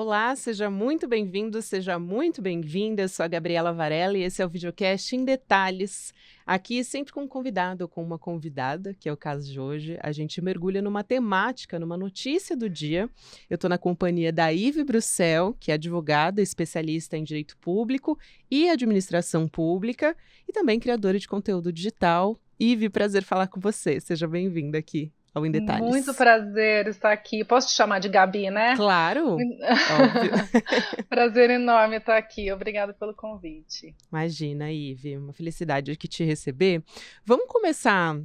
Olá, seja muito bem-vindo, seja muito bem-vinda. Eu sou a Gabriela Varela e esse é o videocast em detalhes. Aqui, sempre com um convidado ou com uma convidada, que é o caso de hoje, a gente mergulha numa temática, numa notícia do dia. Eu estou na companhia da Ive Brussel, que é advogada, especialista em direito público e administração pública e também criadora de conteúdo digital. Ive, prazer falar com você. Seja bem-vinda aqui ao Em Muito Detalhes. prazer estar aqui. Posso te chamar de Gabi, né? Claro, óbvio. Prazer enorme estar aqui. Obrigada pelo convite. Imagina, Ive, uma felicidade aqui te receber. Vamos começar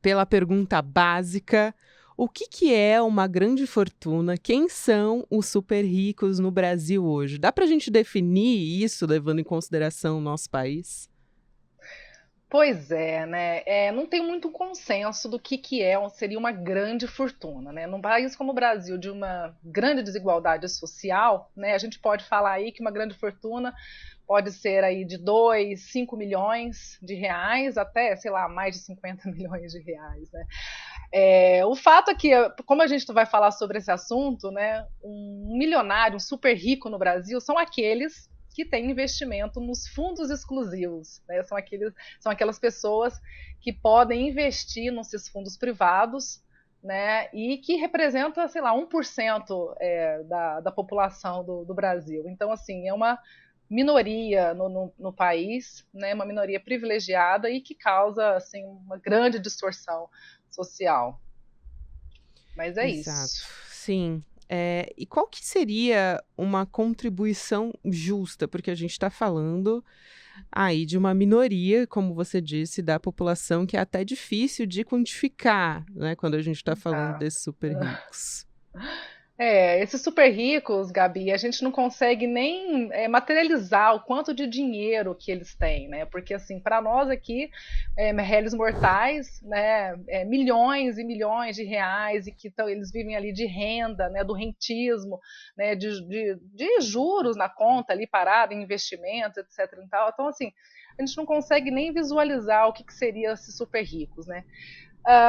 pela pergunta básica. O que é uma grande fortuna? Quem são os super ricos no Brasil hoje? Dá para a gente definir isso levando em consideração o nosso país? Pois é, né? Não tem muito consenso do que seria uma grande fortuna, né? Num país como o Brasil, de uma grande desigualdade social, né? A gente pode falar aí que uma grande fortuna pode ser aí de 2, 5 milhões de reais até, sei lá, mais de 50 milhões de reais, né? O fato é que, como a gente vai falar sobre esse assunto, né, um milionário, um super rico no Brasil, são aqueles que têm investimento nos fundos exclusivos, né? São aquelas pessoas que podem investir nesses fundos privados, né, e que representa, sei lá, 1% da população do Brasil. Então, assim, é uma minoria no país, né, uma minoria privilegiada e que causa assim, uma grande distorção social. Mas é Exato, isso. sim. E qual que seria uma contribuição justa? Porque a gente está falando aí de uma minoria, como você disse, da população que é até difícil de quantificar, né, quando a gente está falando Tá. desses super ricos. Esses super ricos, Gabi, a gente não consegue nem materializar o quanto de dinheiro que eles têm, né? Porque assim, para nós aqui, réis mortais, né, milhões e milhões de reais e que eles vivem ali de renda, né, do rentismo, né, de juros na conta ali parada, em investimentos, etc. E tal. Então assim, a gente não consegue nem visualizar o que seria esses super ricos, né?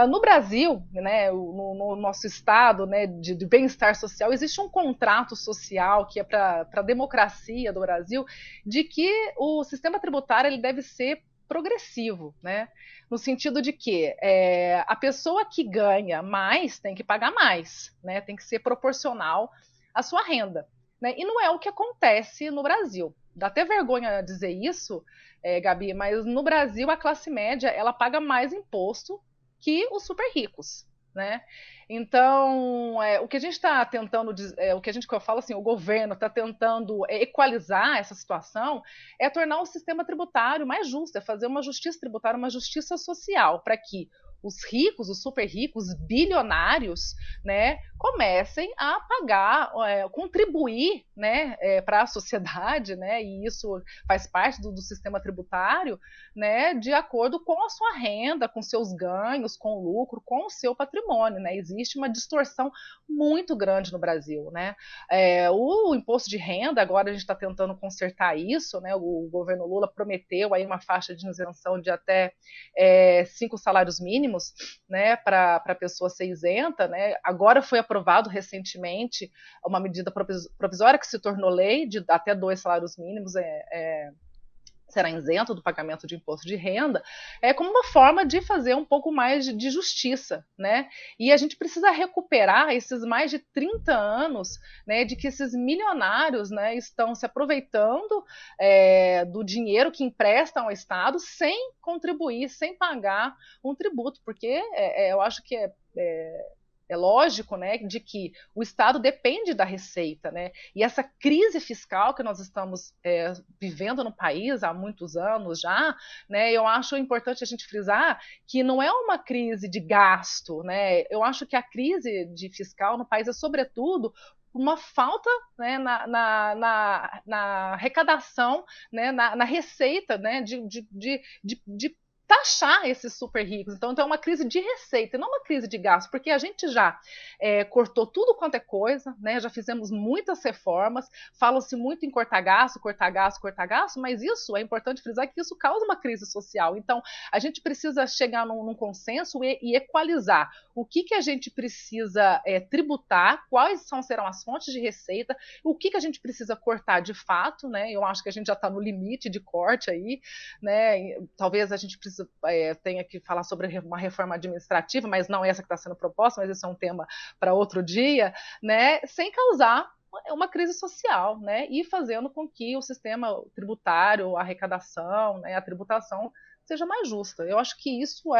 No Brasil, né, no nosso estado, né, de bem-estar social, existe um contrato social que é para a democracia do Brasil, de que o sistema tributário ele deve ser progressivo, né? No sentido de que a pessoa que ganha mais tem que pagar mais, né? Tem que ser proporcional à sua renda, né? E não é o que acontece no Brasil. Dá até vergonha dizer isso, Gabi, mas no Brasil a classe média ela paga mais imposto que os super ricos, né? Então, o que a gente está tentando, o que a gente que eu falo assim, o governo está tentando equalizar essa situação, é tornar o sistema tributário mais justo, é fazer uma justiça tributária, uma justiça social, para que os ricos, os super ricos, bilionários, né, comecem a pagar, contribuir, né, para a sociedade, né, e isso faz parte do sistema tributário, né, de acordo com a sua renda, com seus ganhos, com o lucro, com o seu patrimônio, né? Existe uma distorção muito grande no Brasil, né? O imposto de renda, agora a gente está tentando consertar isso, né? O governo Lula prometeu aí uma faixa de isenção de até 5 salários mínimos, né, para a pessoa ser isenta, né? Agora foi aprovado recentemente uma medida provisória que se tornou lei de até 2 salários mínimos, será isento do pagamento de imposto de renda, como uma forma de fazer um pouco mais de justiça, né? E a gente precisa recuperar esses mais de 30 anos, né, de que esses milionários, né, estão se aproveitando do dinheiro que emprestam ao Estado sem contribuir, sem pagar um tributo, porque eu acho que é lógico, né, de que o Estado depende da receita, né? E essa crise fiscal que nós estamos vivendo no país há muitos anos já, né? Eu acho importante a gente frisar que não é uma crise de gasto, né? Eu acho que a crise de fiscal no país é sobretudo uma falta, né, na arrecadação, né, na receita, né, de taxar esses super ricos. Então é uma crise de receita, não uma crise de gasto, porque a gente já cortou tudo quanto é coisa, né? Já fizemos muitas reformas, fala-se muito em cortar gasto, cortar gasto, cortar gasto, mas isso é importante frisar que isso causa uma crise social. Então a gente precisa chegar num consenso e equalizar o que a gente precisa tributar, quais serão as fontes de receita, o que a gente precisa cortar de fato, né? Eu acho que a gente já está no limite de corte aí, né? Talvez a gente tenha que falar sobre uma reforma administrativa, mas não essa que está sendo proposta, mas esse é um tema para outro dia, né? Sem causar uma crise social, né? E fazendo com que o sistema tributário, a arrecadação, né, a tributação seja mais justa. Eu acho que isso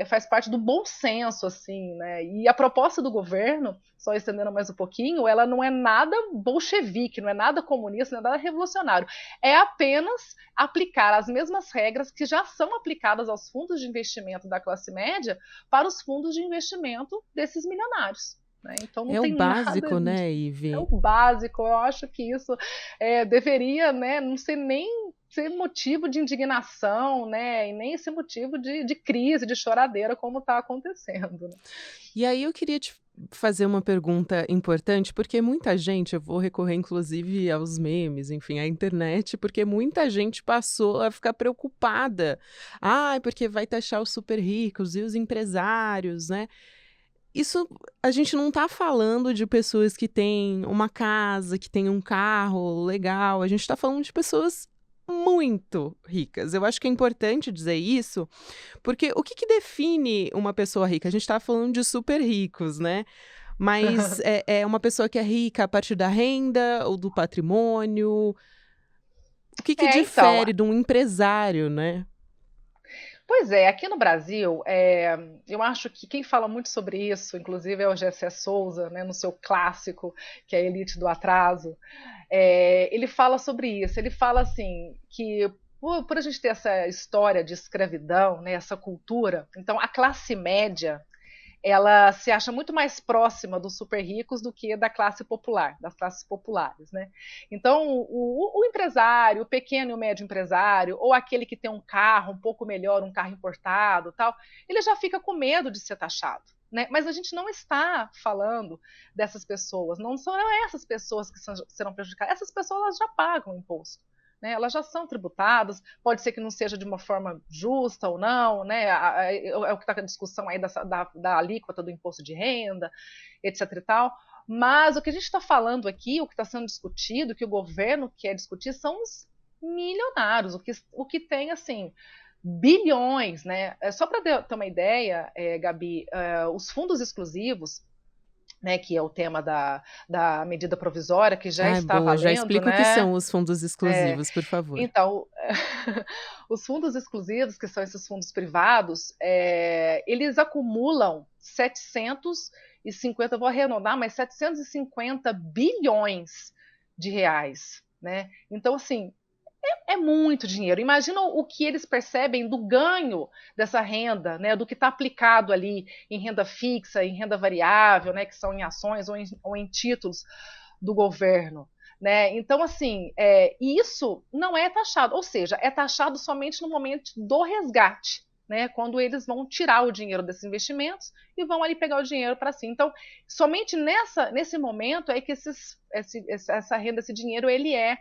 faz parte do bom senso, assim, né? E a proposta do governo, só estendendo mais um pouquinho, ela não é nada bolchevique, não é nada comunista, não é nada revolucionário. É apenas aplicar as mesmas regras que já são aplicadas aos fundos de investimento da classe média para os fundos de investimento desses milionários. Né? Então não É o tem básico, nada né, é o Ive? básico. Eu acho que isso deveria, né, não ser nem ser motivo de indignação, né, e nem ser motivo de crise, de choradeira, como está acontecendo. Né? E aí eu queria te fazer uma pergunta importante, porque muita gente, eu vou recorrer inclusive aos memes, enfim, à internet, porque muita gente passou a ficar preocupada. Ah, porque vai taxar os super ricos e os empresários, né? Isso, a gente não tá falando de pessoas que têm uma casa, que têm um carro legal, a gente tá falando de pessoas muito ricas. Eu acho que é importante dizer isso, porque o que que define uma pessoa rica? A gente tá falando de super ricos, né? Mas é uma pessoa que é rica a partir da renda ou do patrimônio? O que que Então, difere de um empresário, né? pois é, aqui no Brasil, eu acho que quem fala muito sobre isso, inclusive é o Gessé Souza, né, no seu clássico, que é a Elite do Atraso, ele fala sobre isso. Ele fala assim que por a gente ter essa história de escravidão, né, essa cultura, então a classe média ela se acha muito mais próxima dos super ricos do que da classe popular, das classes populares, né? Então, o empresário, o pequeno e o médio empresário, ou aquele que tem um carro um pouco melhor, um carro importado, tal, ele já fica com medo de ser taxado. Né? Mas a gente não está falando dessas pessoas, não são essas pessoas que serão prejudicadas, essas pessoas elas já pagam imposto. Né, elas já são tributadas, pode ser que não seja de uma forma justa ou não, né, é o que está a discussão aí da alíquota do imposto de renda, etc e tal, mas o que a gente está falando aqui, o que está sendo discutido, o que o governo quer discutir são os milionários, o que tem, assim, bilhões, né, só para ter uma ideia, Gabi, os fundos exclusivos, né, que é o tema da medida provisória, que já Ai, está boa, já valendo, explica o que né? são os fundos exclusivos, por favor. Então, os fundos exclusivos, que são esses fundos privados, eles acumulam 750, vou arredondar, mas 750 bilhões de reais. Né? Então, assim, é muito dinheiro. Imagina o que eles percebem do ganho dessa renda, né, do que está aplicado ali em renda fixa, em renda variável, né, que são em ações ou em títulos do governo. Né? Então, assim, isso não é taxado, ou seja, é taxado somente no momento do resgate. Né, quando eles vão tirar o dinheiro desses investimentos e vão ali pegar o dinheiro para si. Então, somente nesse momento é que essa renda, esse dinheiro, ele é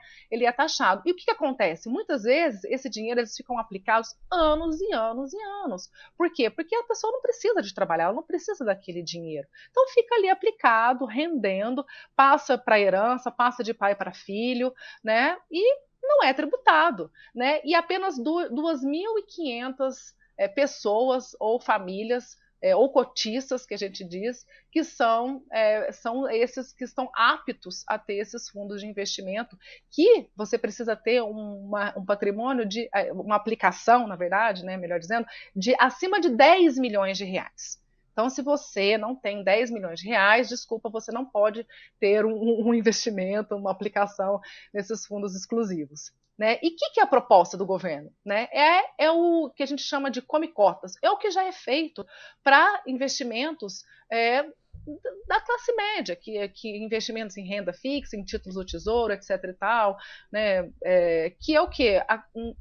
taxado. E o que acontece? Muitas vezes, esse dinheiro, eles ficam aplicados anos e anos e anos. Por quê? Porque a pessoa não precisa de trabalhar, ela não precisa daquele dinheiro. Então, fica ali aplicado, rendendo, passa para herança, passa de pai para filho, né? E não é tributado, né? E apenas 2.500 pessoas ou famílias ou cotistas, que a gente diz, que são esses que estão aptos a ter esses fundos de investimento, que você precisa ter um patrimônio uma aplicação, na verdade, né, melhor dizendo, de acima de 10 milhões de reais. Então, se você não tem 10 milhões de reais, desculpa, você não pode ter um investimento, uma aplicação nesses fundos exclusivos. Né? E o que é a proposta do governo? Né? É o que a gente chama de come-cotas. É o que já é feito para investimentos da classe média, que investimentos em renda fixa, em títulos do tesouro, etc. e tal, né, que é o quê?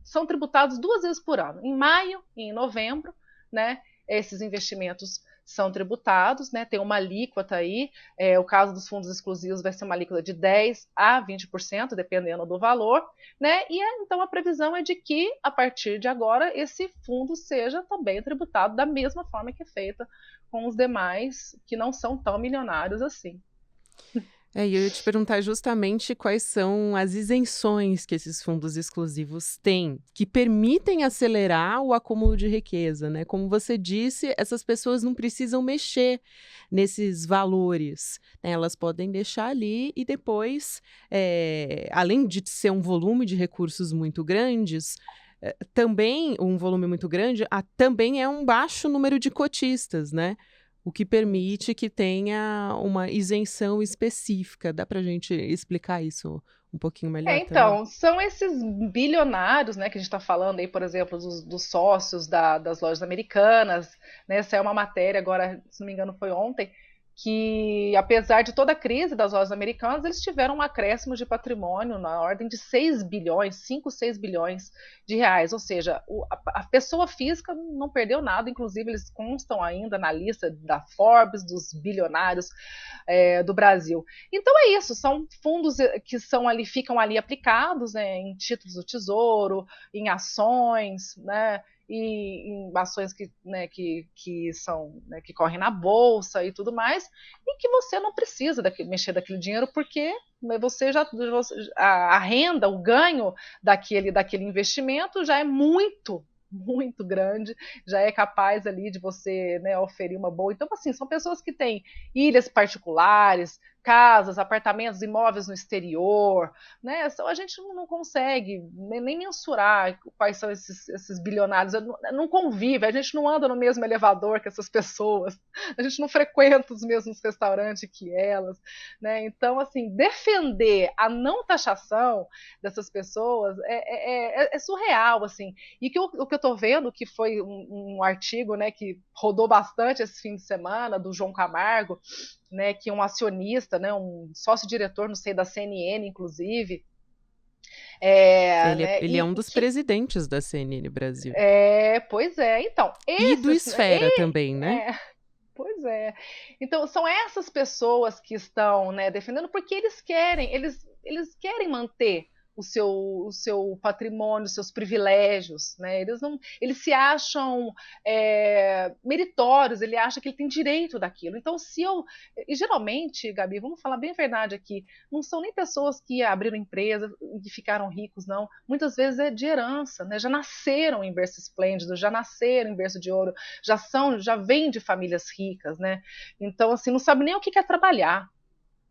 São tributados 2 vezes por ano, em maio e em novembro, né, esses investimentos são tributados, né, tem uma alíquota aí, o caso dos fundos exclusivos vai ser uma alíquota de 10% a 20%, dependendo do valor, né, e então a previsão é de que, a partir de agora, esse fundo seja também tributado da mesma forma que é feita com os demais que não são tão milionários assim. E eu ia te perguntar justamente quais são as isenções que esses fundos exclusivos têm, que permitem acelerar o acúmulo de riqueza, né? Como você disse, essas pessoas não precisam mexer nesses valores, né? Elas podem deixar ali e depois, além de ser um volume de recursos muito grandes, também um volume muito grande, também é um baixo número de cotistas, né? O que permite que tenha uma isenção específica. Dá para a gente explicar isso um pouquinho melhor também? Então, são esses bilionários, né, que a gente está falando aí, por exemplo, dos sócios das lojas americanas, né, essa é uma matéria agora, se não me engano, foi ontem, que apesar de toda a crise das lojas americanas, eles tiveram um acréscimo de patrimônio na ordem de 6 bilhões, 5, 6 bilhões de reais, ou seja, a pessoa física não perdeu nada, inclusive eles constam ainda na lista da Forbes, dos bilionários do Brasil. Então é isso, são fundos que são ali, ficam ali aplicados, né, em títulos do Tesouro, em ações, né, e em ações que são, né, que correm na bolsa e tudo mais, e que você não precisa mexer daquele dinheiro porque você a renda, o ganho daquele investimento já é muito grande, já é capaz ali de você, né, oferir uma boa. Então, assim, são pessoas que têm ilhas particulares, casas, apartamentos, imóveis no exterior, né? A gente não consegue nem mensurar quais são esses bilionários. Não convive, a gente não anda no mesmo elevador que essas pessoas, a gente não frequenta os mesmos restaurantes que elas, né? Então, assim, defender a não taxação dessas pessoas é surreal, assim. E o que eu estou vendo, que foi um artigo, né, que rodou bastante esse fim de semana, do João Camargo, né, que é um acionista, né, um sócio-diretor, não sei, da CNN, inclusive. Né, Ele é um dos presidentes da CNN Brasil. Pois é, então, E do esses. Esfera também, né? Pois é. Então, são essas pessoas que estão, né, defendendo, porque eles querem manter o seu patrimônio, os seus privilégios, né? Eles se acham meritórios, ele acha que ele tem direito daquilo. Então, e geralmente, Gabi, vamos falar bem a verdade aqui, não são nem pessoas que abriram empresa e ficaram ricos, não. Muitas vezes é de herança, né? Já nasceram em berço esplêndido, já nasceram em berço de ouro, já vêm de famílias ricas, né? Então, assim, não sabe nem o que é trabalhar,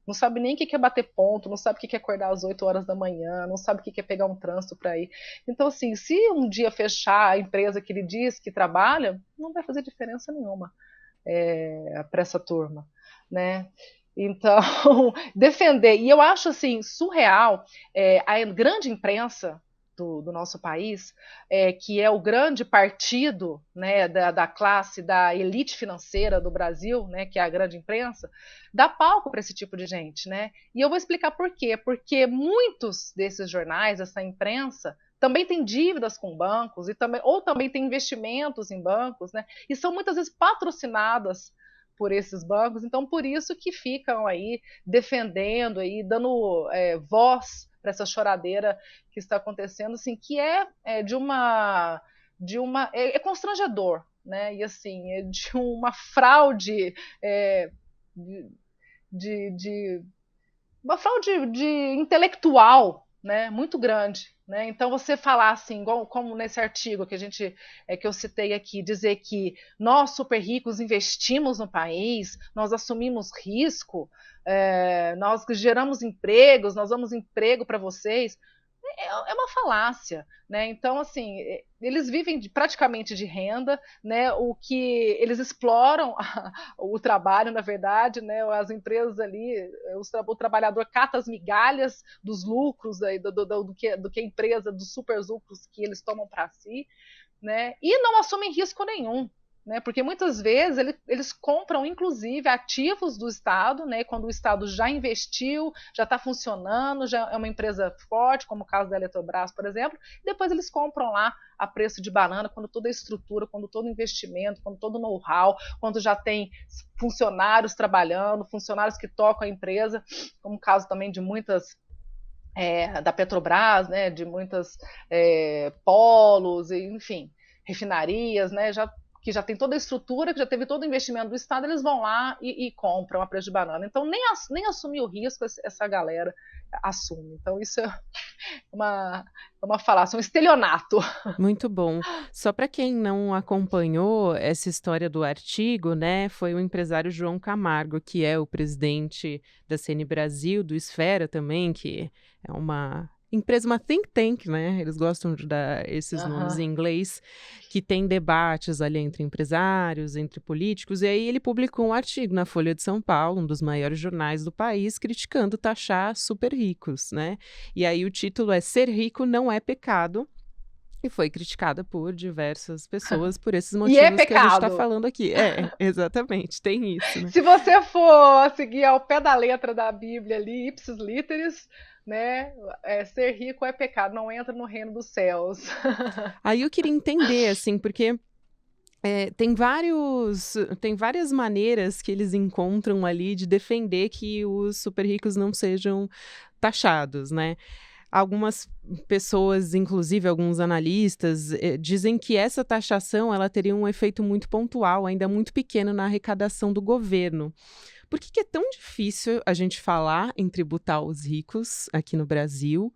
não sabe nem o que é bater ponto, não sabe o que é acordar às 8 horas da manhã, não sabe o que é pegar um trânsito para ir. Então, assim, se um dia fechar a empresa que ele diz que trabalha, não vai fazer diferença nenhuma para essa turma, né? Então, defender. E eu acho, assim, surreal a grande imprensa do nosso país, que é o grande partido, né, da classe, da elite financeira do Brasil, né, que é a grande imprensa, dá palco para esse tipo de gente, né? E eu vou explicar por quê. Porque muitos desses jornais, essa imprensa, também tem dívidas com bancos ou também tem investimentos em bancos, né? E são muitas vezes patrocinadas por esses bancos, então por isso que ficam aí defendendo aí, dando voz para essa choradeira que está acontecendo, assim, que é constrangedor, né? E assim, é de uma fraude de, de uma fraude intelectual, né, muito grande, né? Então você falar assim, como nesse artigo que eu citei aqui, dizer que nós super ricos investimos no país, nós assumimos risco, nós geramos empregos, nós damos emprego para vocês, é uma falácia, né? Então, assim, eles vivem praticamente de renda, né? O que eles exploram o trabalho, na verdade, né? As empresas ali, o trabalhador cata as migalhas dos lucros aí, do que a empresa, dos super lucros que eles tomam para si, né? E não assumem risco nenhum. né? Porque muitas vezes eles compram, inclusive, ativos do Estado, né? Quando o Estado já investiu, já está funcionando, já é uma empresa forte, como o caso da Eletrobras, por exemplo, e depois eles compram lá a preço de banana, quando toda a estrutura, quando todo o investimento, quando todo o know-how, quando já tem funcionários trabalhando, funcionários que tocam a empresa, como o caso também de muitas da Petrobras, né, de muitas polos, enfim, refinarias, né, que já tem toda a estrutura, que já teve todo o investimento do Estado, eles vão lá e compram a preço de banana. Então, nem assumir o risco essa galera assume. Então, isso é uma falácia, um estelionato. Muito bom. Só para quem não acompanhou essa história do artigo, né, foi o empresário João Camargo, que é o presidente da CN Brasil, do Esfera também, que é uma empresa, uma think tank, né? Eles gostam de dar esses nomes em inglês, que tem debates ali entre empresários, entre políticos, e aí ele publicou um artigo na Folha de São Paulo, um dos maiores jornais do país, criticando taxar super ricos, né? E aí o título é Ser Rico Não é Pecado. E foi criticada por diversas pessoas por esses E é motivos que a gente está pecado. falando aqui. Exatamente, tem isso, né? Se você for seguir ao pé da letra da Bíblia ali, ipsis literis, né, ser rico é pecado, não entra no reino dos céus. Aí eu queria entender, assim, porque tem várias maneiras que eles encontram ali de defender que os super ricos não sejam taxados, né? Algumas pessoas, inclusive alguns analistas, dizem que essa taxação ela teria um efeito muito pontual, ainda muito pequeno na arrecadação do governo. Por que é tão difícil a gente falar em tributar os ricos aqui no Brasil?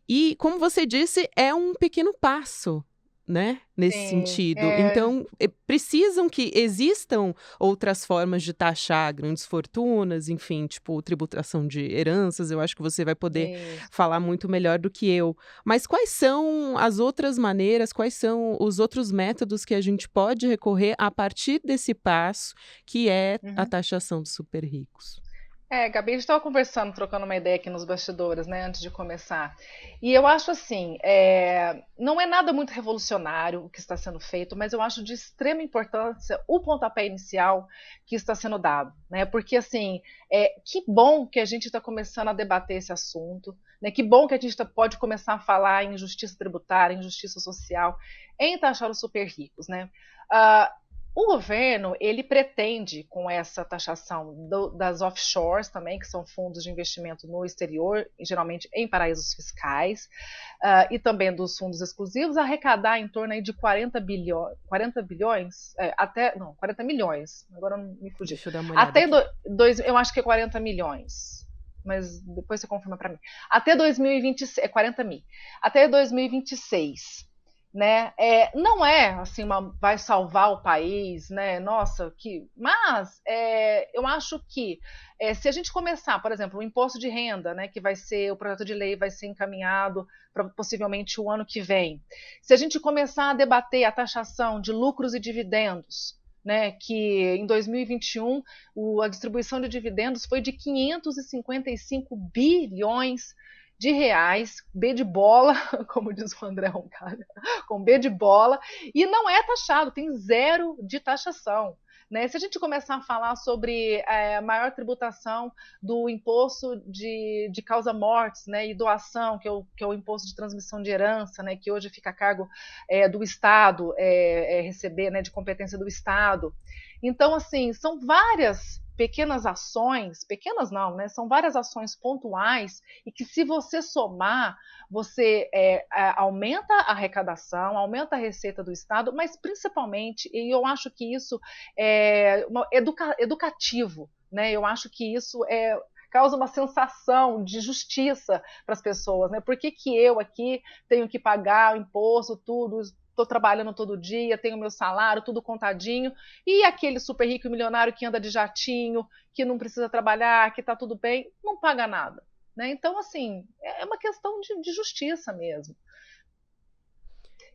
E, como você disse, é um pequeno passo, né, nesse Sim, sentido. Então, precisam que existam outras formas de taxar grandes fortunas, enfim, tipo tributação de heranças. Eu acho que você vai poder isso. falar muito melhor do que eu. Mas quais são as outras maneiras, quais são os outros métodos que a gente pode recorrer a partir desse passo, que é a taxação dos super ricos? Gabi, a gente estava conversando, trocando uma ideia aqui nos bastidores, né, antes de começar. E eu acho assim, não é nada muito revolucionário o que está sendo feito, mas eu acho de extrema importância o pontapé inicial que está sendo dado, né? Porque assim, que bom que a gente está começando a debater esse assunto, né? Que bom que a gente pode começar a falar em justiça tributária, em justiça social, em taxar os super ricos, né? O governo, ele pretende, com essa taxação das offshores também, que são fundos de investimento no exterior, geralmente em paraísos fiscais, e também dos fundos exclusivos, arrecadar em torno aí de 40 bilhões, 40 milhões, agora não me fugi. Deixa eu dar uma olhada aqui. Eu acho que é 40 milhões, mas depois você confirma para mim. Até 2026, 40 mil. Até 2026. Né? Não é assim, vai salvar o país, né? Nossa, mas eu acho que se a gente começar, por exemplo, o imposto de renda, né, que vai ser, o projeto de lei vai ser encaminhado para possivelmente o ano que vem. Se a gente começar a debater a taxação de lucros e dividendos, né, que em 2021 a distribuição de dividendos foi de 555 bilhões de reais, B de bola, como diz o André Roncalha, com B de bola, e não é taxado, tem zero de taxação. Né? Se a gente começar a falar sobre a maior tributação do imposto de causa-mortes, né, e doação, que é o imposto de transmissão de herança, né, que hoje fica a cargo do Estado receber, né, de competência do Estado. Então, assim, são várias pequenas ações, pequenas não, né? São várias ações pontuais e que se você somar, você aumenta a arrecadação, aumenta a receita do Estado, mas principalmente, e eu acho que isso é educativo, né? Eu acho que isso causa uma sensação de justiça para as pessoas, né? Por que eu aqui tenho que pagar o imposto, tudo, estou trabalhando todo dia, tenho meu salário, tudo contadinho, e aquele super rico e milionário que anda de jatinho, que não precisa trabalhar, que está tudo bem, não paga nada. Né? Então, assim, é uma questão de justiça mesmo.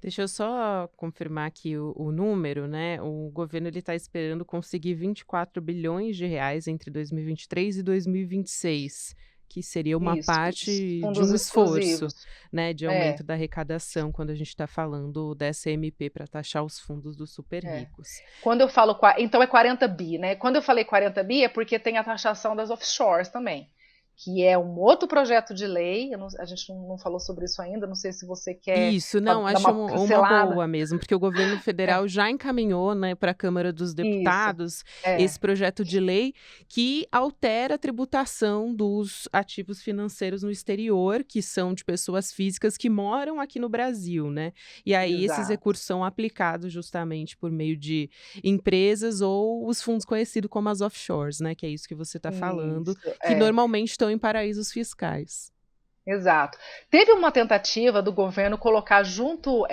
Deixa eu só confirmar aqui o número, né? O governo está esperando conseguir 24 bilhões de reais entre 2023 e 2026. que seria uma Isso, parte de fundos um esforço, exclusivos. né, de É, aumento da arrecadação, quando a gente está falando dessa MP para taxar os fundos dos super é. ricos. Quando eu falo, então é 40 bi, né? Quando eu falei 40 bi é porque tem a taxação das offshores também, que é um outro projeto de lei. A gente não falou sobre isso ainda, não sei se você quer Isso, só não, dar acho uma uma pincelada. boa mesmo, porque o governo É, federal já encaminhou, né, para a Câmara dos isso, Deputados é, esse projeto de lei que altera a tributação dos ativos financeiros no exterior, que são de pessoas físicas que moram aqui no Brasil, né? E aí esses exato. recursos são aplicados justamente por meio de empresas ou os fundos conhecidos como as offshores, né? Que é isso que você está falando, Isso, que é. normalmente estão em paraísos fiscais. Exato. Teve uma tentativa do governo colocar junto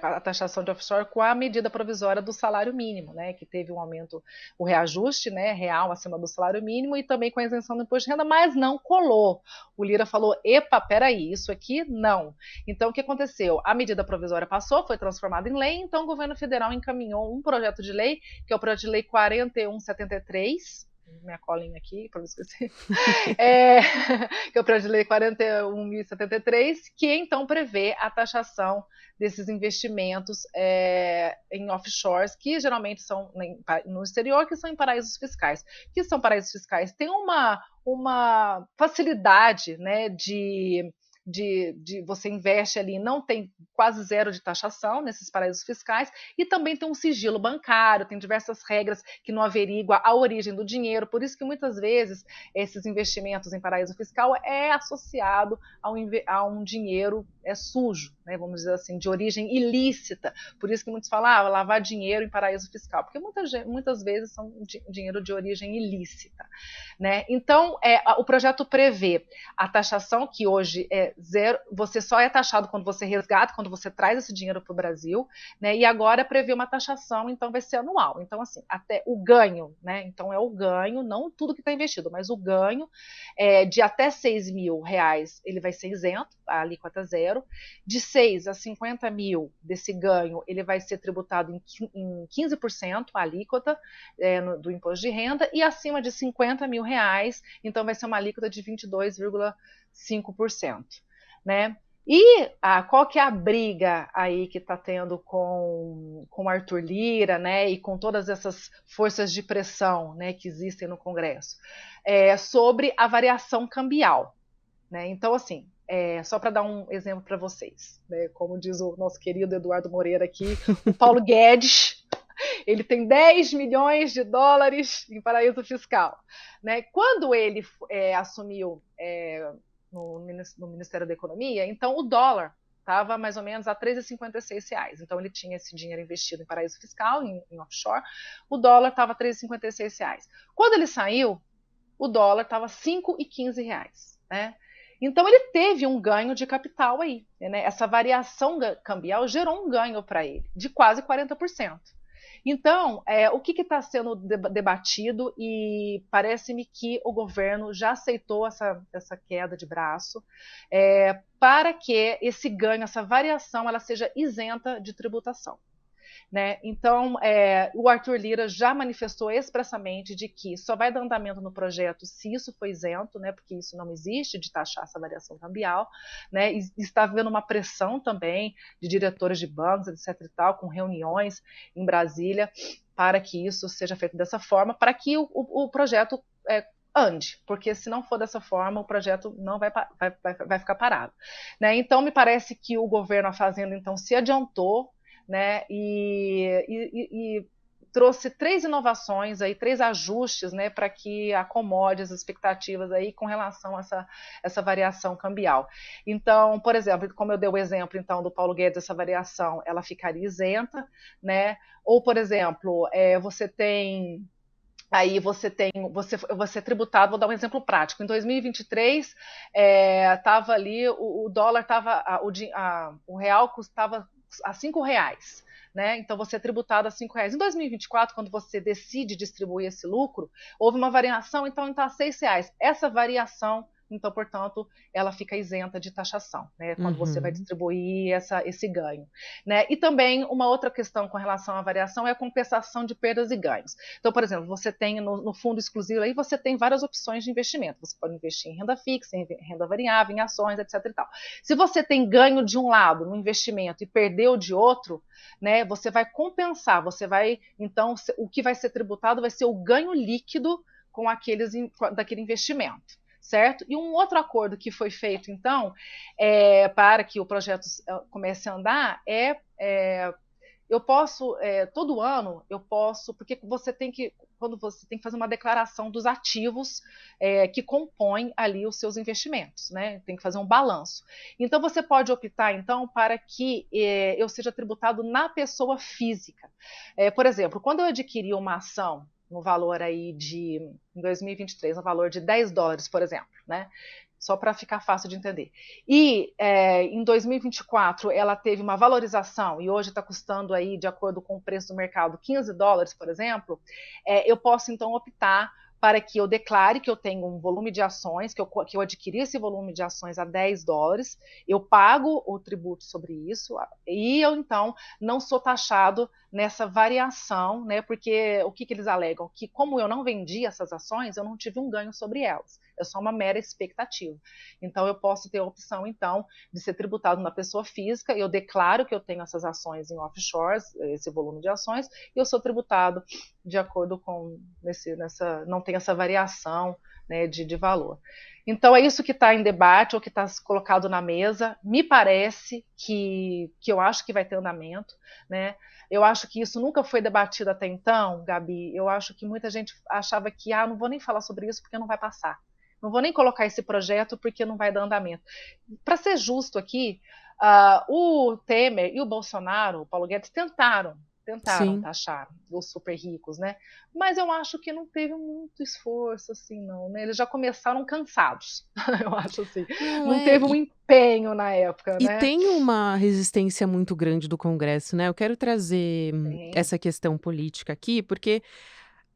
a taxação de offshore com a medida provisória do salário mínimo, né, que teve um aumento, o reajuste, né, real acima do salário mínimo e também com a isenção do imposto de renda, mas não colou. O Lira falou: epa, peraí, isso aqui não. Então, o que aconteceu? A medida provisória passou, foi transformada em lei, então o governo federal encaminhou um projeto de lei, que é o projeto de lei 4173, minha colinha aqui, para não esquecer, é, que é o projeto de lei 41.073, que então prevê a taxação desses investimentos em offshores, que geralmente são no exterior, que são em paraísos fiscais. Que são paraísos fiscais? Tem uma facilidade, né, de você investe ali, não tem quase zero de taxação nesses paraísos fiscais, e também tem um sigilo bancário, tem diversas regras que não averigua a origem do dinheiro, por isso que muitas vezes esses investimentos em paraíso fiscal é associado a um dinheiro sujo, né, vamos dizer assim, de origem ilícita, por isso que muitos falam, lavar dinheiro em paraíso fiscal, porque muitas vezes são dinheiro de origem ilícita, né? Então, o projeto prevê a taxação, que hoje é zero, você só é taxado quando você resgata, quando você traz esse dinheiro para o Brasil, né? E agora prevê uma taxação, então vai ser anual. Então, assim, até o ganho, né? Então é o ganho, não tudo que está investido, mas o ganho de até R$ 6.000, ele vai ser isento, a alíquota zero. De 6 a 50 mil desse ganho, ele vai ser tributado em 15% a alíquota do imposto de renda, e acima de R$ 50.000, então vai ser uma alíquota de 22,5%, né? E qual que é a briga aí que está tendo com Arthur Lira, né, e com todas essas forças de pressão, né, que existem no Congresso? Sobre a variação cambial, né? Então, assim, só para dar um exemplo para vocês, né, como diz o nosso querido Eduardo Moreira aqui, o Paulo Guedes, ele tem 10 milhões de dólares em paraíso fiscal, né? Quando ele assumiu no Ministério da Economia, então o dólar estava mais ou menos a R$ 3,56. Então ele tinha esse dinheiro investido em paraíso fiscal, em offshore, o dólar estava a R$ 3,56. Quando ele saiu, o dólar estava R$ 5,15, né? Então ele teve um ganho de capital aí, né? Essa variação cambial gerou um ganho para ele de quase 40%. Então, o que está sendo debatido, e parece-me que o governo já aceitou essa queda de braço, para que esse ganho, essa variação, ela seja isenta de tributação. Né? Então, o Arthur Lira já manifestou expressamente de que só vai dar andamento no projeto se isso for isento, né? Porque isso não existe, de taxar essa variação cambial, né? E está havendo uma pressão também de diretores de bancos, etc. e tal, com reuniões em Brasília, para que isso seja feito dessa forma, para que o projeto ande, porque se não for dessa forma, o projeto não vai ficar parado, né? Então, me parece que o governo, a Fazenda, então, se adiantou, né, e trouxe 3 inovações aí, 3 ajustes, né, para que acomode as expectativas aí com relação a essa variação cambial. Então, por exemplo, como eu dei o exemplo então do Paulo Guedes, essa variação ela ficaria isenta, né? Ou, por exemplo, você é tributado, vou dar um exemplo prático. Em 2023, estava ali, o dólar estava, o real custava a R$ 5, né? Então você é tributado a R$ 5. Em 2024, quando você decide distribuir esse lucro, houve uma variação, então está a R$ 6. Essa variação então, portanto, ela fica isenta de taxação, né, quando você vai Uhum. distribuir esse ganho. Né? E também uma outra questão com relação à variação é a compensação de perdas e ganhos. Então, por exemplo, você tem no fundo exclusivo aí, você tem várias opções de investimento. Você pode investir em renda fixa, em renda variável, em ações, etc. E tal. Se você tem ganho de um lado no investimento e perdeu de outro, né, você vai compensar, você vai, então, o que vai ser tributado vai ser o ganho líquido com daquele investimento. Certo? E um outro acordo que foi feito, então, para que o projeto comece a andar, eu posso, todo ano, eu posso, porque quando você tem que fazer uma declaração dos ativos que compõem ali os seus investimentos, né? Tem que fazer um balanço. Então, você pode optar, então, para que eu seja tributado na pessoa física. Por exemplo, quando eu adquiri uma ação no valor aí em 2023, no valor de US$ 10, por exemplo, né? Só para ficar fácil de entender. E em 2024 ela teve uma valorização e hoje está custando aí, de acordo com o preço do mercado, US$ 15, por exemplo, eu posso então optar para que eu declare que eu tenho um volume de ações, que eu adquiri esse volume de ações a US$ 10, eu pago o tributo sobre isso e eu então não sou taxado nessa variação, né? Porque o que eles alegam? Que como eu não vendi essas ações, eu não tive um ganho sobre elas. É só uma mera expectativa. Então eu posso ter a opção então de ser tributado na pessoa física, eu declaro que eu tenho essas ações em offshores, esse volume de ações, e eu sou tributado de acordo com não tem essa variação, né, de valor. Então é isso que está em debate ou que está colocado na mesa. Me parece que eu acho que vai ter andamento, né? Eu acho que isso nunca foi debatido até então, Gabi. Eu acho que muita gente achava que não vou nem falar sobre isso porque não vai passar. Não vou nem colocar esse projeto porque não vai dar andamento. Para ser justo aqui, o Temer e o Bolsonaro, o Paulo Guedes, tentaram Sim. taxar os super ricos, né? Mas eu acho que não teve muito esforço, assim, não, né? Eles já começaram cansados, eu acho assim. Não Não é. teve um empenho na época, E né? tem uma resistência muito grande do Congresso, né? Eu quero trazer Tem, essa questão política aqui, porque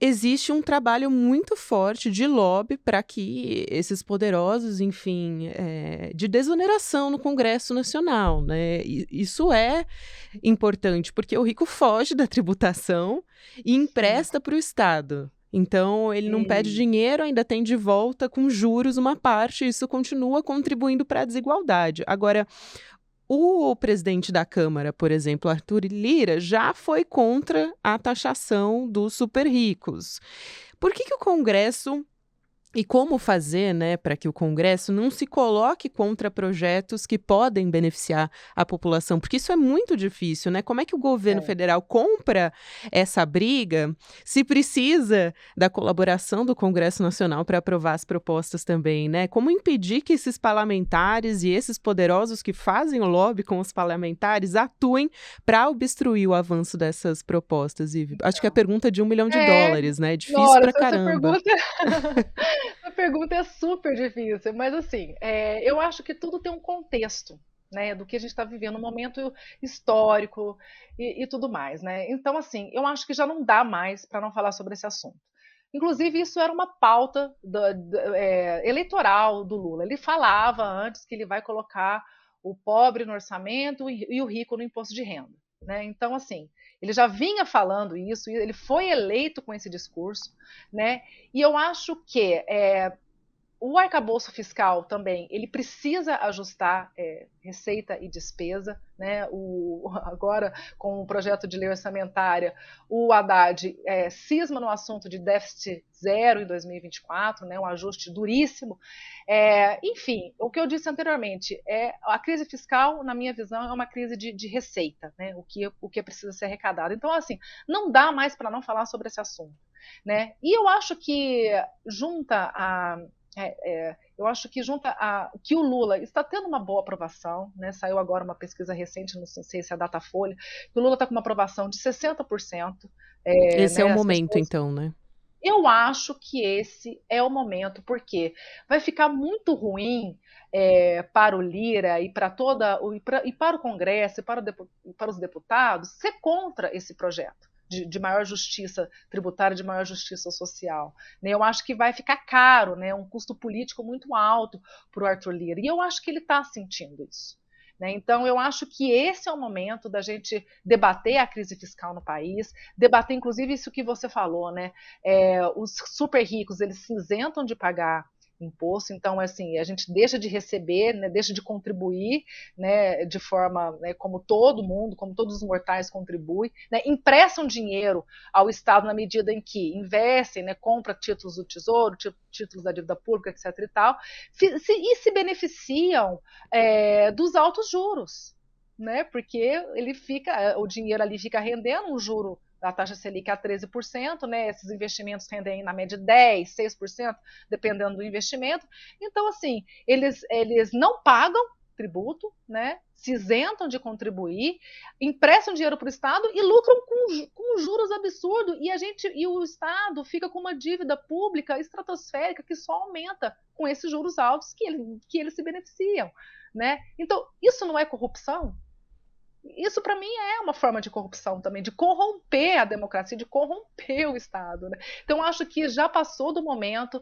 existe um trabalho muito forte de lobby para que esses poderosos, enfim, de desoneração no Congresso Nacional, né? Isso é importante, porque o rico foge da tributação e sim. empresta para o Estado. Então, ele não pede E, dinheiro, ainda tem de volta com juros uma parte, e isso continua contribuindo para a desigualdade. Agora, o presidente da Câmara, por exemplo, Arthur Lira, já foi contra a taxação dos super ricos. Por que o Congresso e como fazer, né, para que o Congresso não se coloque contra projetos que podem beneficiar a população? Porque isso é muito difícil, né? Como é que o governo é, federal compra essa briga se precisa da colaboração do Congresso Nacional para aprovar as propostas também, né? Como impedir que esses parlamentares e esses poderosos que fazem o lobby com os parlamentares atuem para obstruir o avanço dessas propostas? E acho que a então. pergunta é de É, US$ 1 milhão, né? É difícil Nora, pra essa caramba. pergunta, essa pergunta é super difícil, mas assim, eu acho que tudo tem um contexto, né, do que a gente está vivendo, um momento histórico e tudo mais, né? Então, assim, eu acho que já não dá mais para não falar sobre esse assunto. Inclusive, isso era uma pauta eleitoral do Lula. Ele falava antes que ele vai colocar o pobre no orçamento e o rico no imposto de renda. Né? Então, assim, ele já vinha falando isso, ele foi eleito com esse discurso, né? E eu acho que o arcabouço fiscal também, ele precisa ajustar receita e despesa, né? Agora, com o projeto de lei orçamentária, o Haddad cisma no assunto de déficit zero em 2024, né? Um ajuste duríssimo. Enfim, o que eu disse anteriormente, a crise fiscal, na minha visão, é uma crise de receita, né? O que precisa ser arrecadado. Então, assim, não dá mais para não falar sobre esse assunto. Né? E eu acho que junta eu acho que junta que o Lula está tendo uma boa aprovação, né? Saiu agora uma pesquisa recente, não sei se é a Datafolha, que o Lula está com uma aprovação de 60%. Esse é o Né? As momento, pessoas. então, né? Eu acho que esse é o momento, porque vai ficar muito ruim para o Lira e para para o Congresso e para os deputados ser contra esse projeto. de maior justiça tributária, de maior justiça social. Né? Eu acho que vai ficar caro, né? Um custo político muito alto para o Arthur Lira. E eu acho que ele está sentindo isso. Né? Então, eu acho que esse é o momento da gente debater a crise fiscal no país, debater, inclusive, isso que você falou, né? Os super ricos, eles se isentam de pagar imposto, então assim, a gente deixa de receber, né, deixa de contribuir, né, de forma, né, como todo mundo, como todos os mortais contribuem, né, emprestam dinheiro ao Estado na medida em que investem, né, compra títulos do Tesouro, títulos da dívida pública, etc. e tal, e se beneficiam dos altos juros, né, porque o dinheiro ali fica rendendo um juro da taxa Selic a 13%, né? Esses investimentos rendem na média 10%, 6%, dependendo do investimento. Então, assim, eles não pagam tributo, né? Se isentam de contribuir, emprestam dinheiro para o Estado e lucram com juros absurdos. E o Estado fica com uma dívida pública estratosférica que só aumenta com esses juros altos que eles se beneficiam, né? Então, isso não é corrupção? Isso, para mim, é uma forma de corrupção também, de corromper a democracia, de corromper o Estado. Né? Então, acho que já passou do momento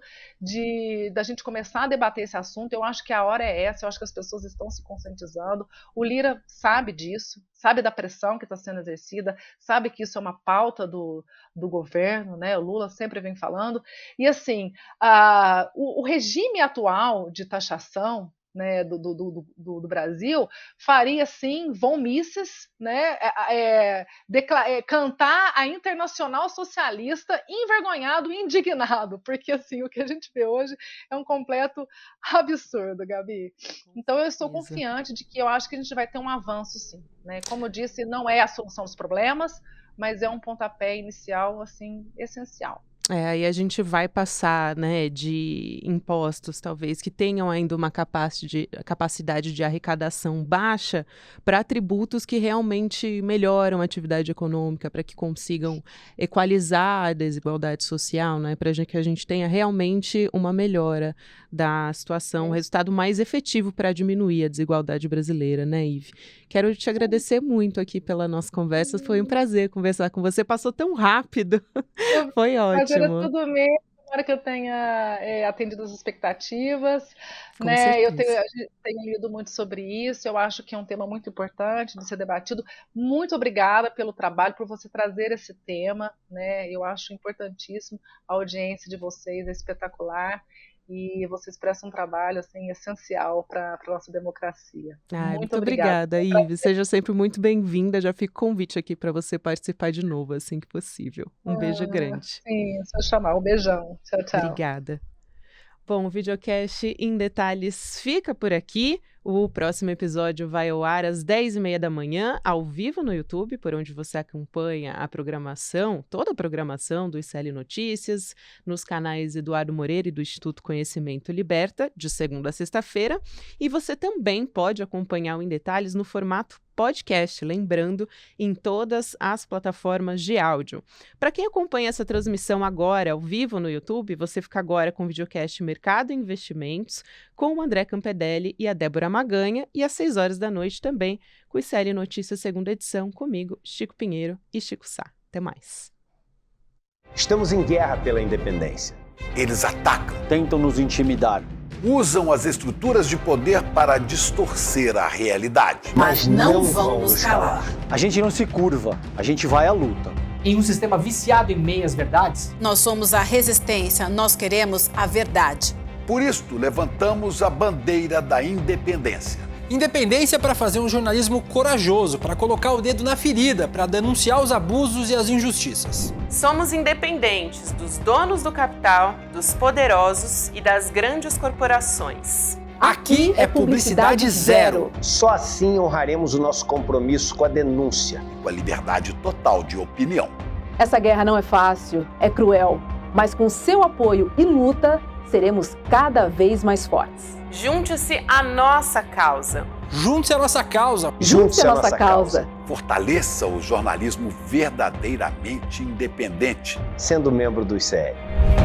da gente começar a debater esse assunto. Eu acho que a hora é essa, eu acho que as pessoas estão se conscientizando. O Lira sabe disso, sabe da pressão que está sendo exercida, sabe que isso é uma pauta do governo, né? O Lula sempre vem falando. E, assim, o regime atual de taxação, né, do Brasil, faria, sim, von Mises, né, cantar a Internacional Socialista envergonhado e indignado, porque assim, o que a gente vê hoje é um completo absurdo, Gabi. Então eu estou confiante de que eu acho que a gente vai ter um avanço, sim. Né? Como eu disse, não é a solução dos problemas, mas é um pontapé inicial, assim, essencial. Aí a gente vai passar, né, de impostos, talvez, que tenham ainda uma capacidade de arrecadação baixa para tributos que realmente melhoram a atividade econômica, para que consigam equalizar a desigualdade social, né, para que a gente tenha realmente uma melhora da situação, um resultado mais efetivo para diminuir a desigualdade brasileira, né, Ive? Quero te agradecer muito aqui pela nossa conversa, foi um prazer conversar com você, passou tão rápido, foi ótimo. Era tudo mesmo, tomara que eu tenha atendido as expectativas, Com né? certeza. Eu tenho lido muito sobre isso, eu acho que é um tema muito importante de ser debatido. Muito obrigada pelo trabalho, por você trazer esse tema, né? Eu acho importantíssimo, a audiência de vocês é espetacular. E vocês prestam um trabalho assim, essencial para a nossa democracia. Muito obrigada, Ive. Seja sempre muito bem-vinda. Já fica o convite aqui para você participar de novo, assim que possível. Um beijo grande. Sim, só chamar. Um beijão. Tchau, tchau. Obrigada. Bom, o videocast em detalhes fica por aqui. O próximo episódio vai ao ar às 10h30 da manhã, ao vivo no YouTube, por onde você acompanha a programação, toda a programação do ICL Notícias, nos canais Eduardo Moreira e do Instituto Conhecimento Liberta, de segunda a sexta-feira. E você também pode acompanhar o Em Detalhes no formato podcast, lembrando, em todas as plataformas de áudio. Para quem acompanha essa transmissão agora, ao vivo no YouTube, você fica agora com o videocast Mercado e Investimentos, com o André Campedelli e a Débora Maganha, e às 6h da noite também, com o ICL Notícias segunda edição, comigo, Chico Pinheiro e Chico Sá. Até mais. Estamos em guerra pela independência. Eles atacam, tentam nos intimidar, usam as estruturas de poder para distorcer a realidade. Mas não vão nos calar. A gente não se curva, a gente vai à luta. Em um sistema viciado em meias-verdades, nós somos a resistência, nós queremos a verdade. Por isto, levantamos a bandeira da independência. Independência para fazer um jornalismo corajoso, para colocar o dedo na ferida, para denunciar os abusos e as injustiças. Somos independentes dos donos do capital, dos poderosos e das grandes corporações. Aqui é publicidade zero. Só assim honraremos o nosso compromisso com a denúncia. Com a liberdade total de opinião. Essa guerra não é fácil, é cruel, mas com seu apoio e luta, seremos cada vez mais fortes. Junte-se à nossa causa. Junte-se à nossa causa. Junte-se à nossa causa. Fortaleça o jornalismo verdadeiramente independente. Sendo membro do ICL.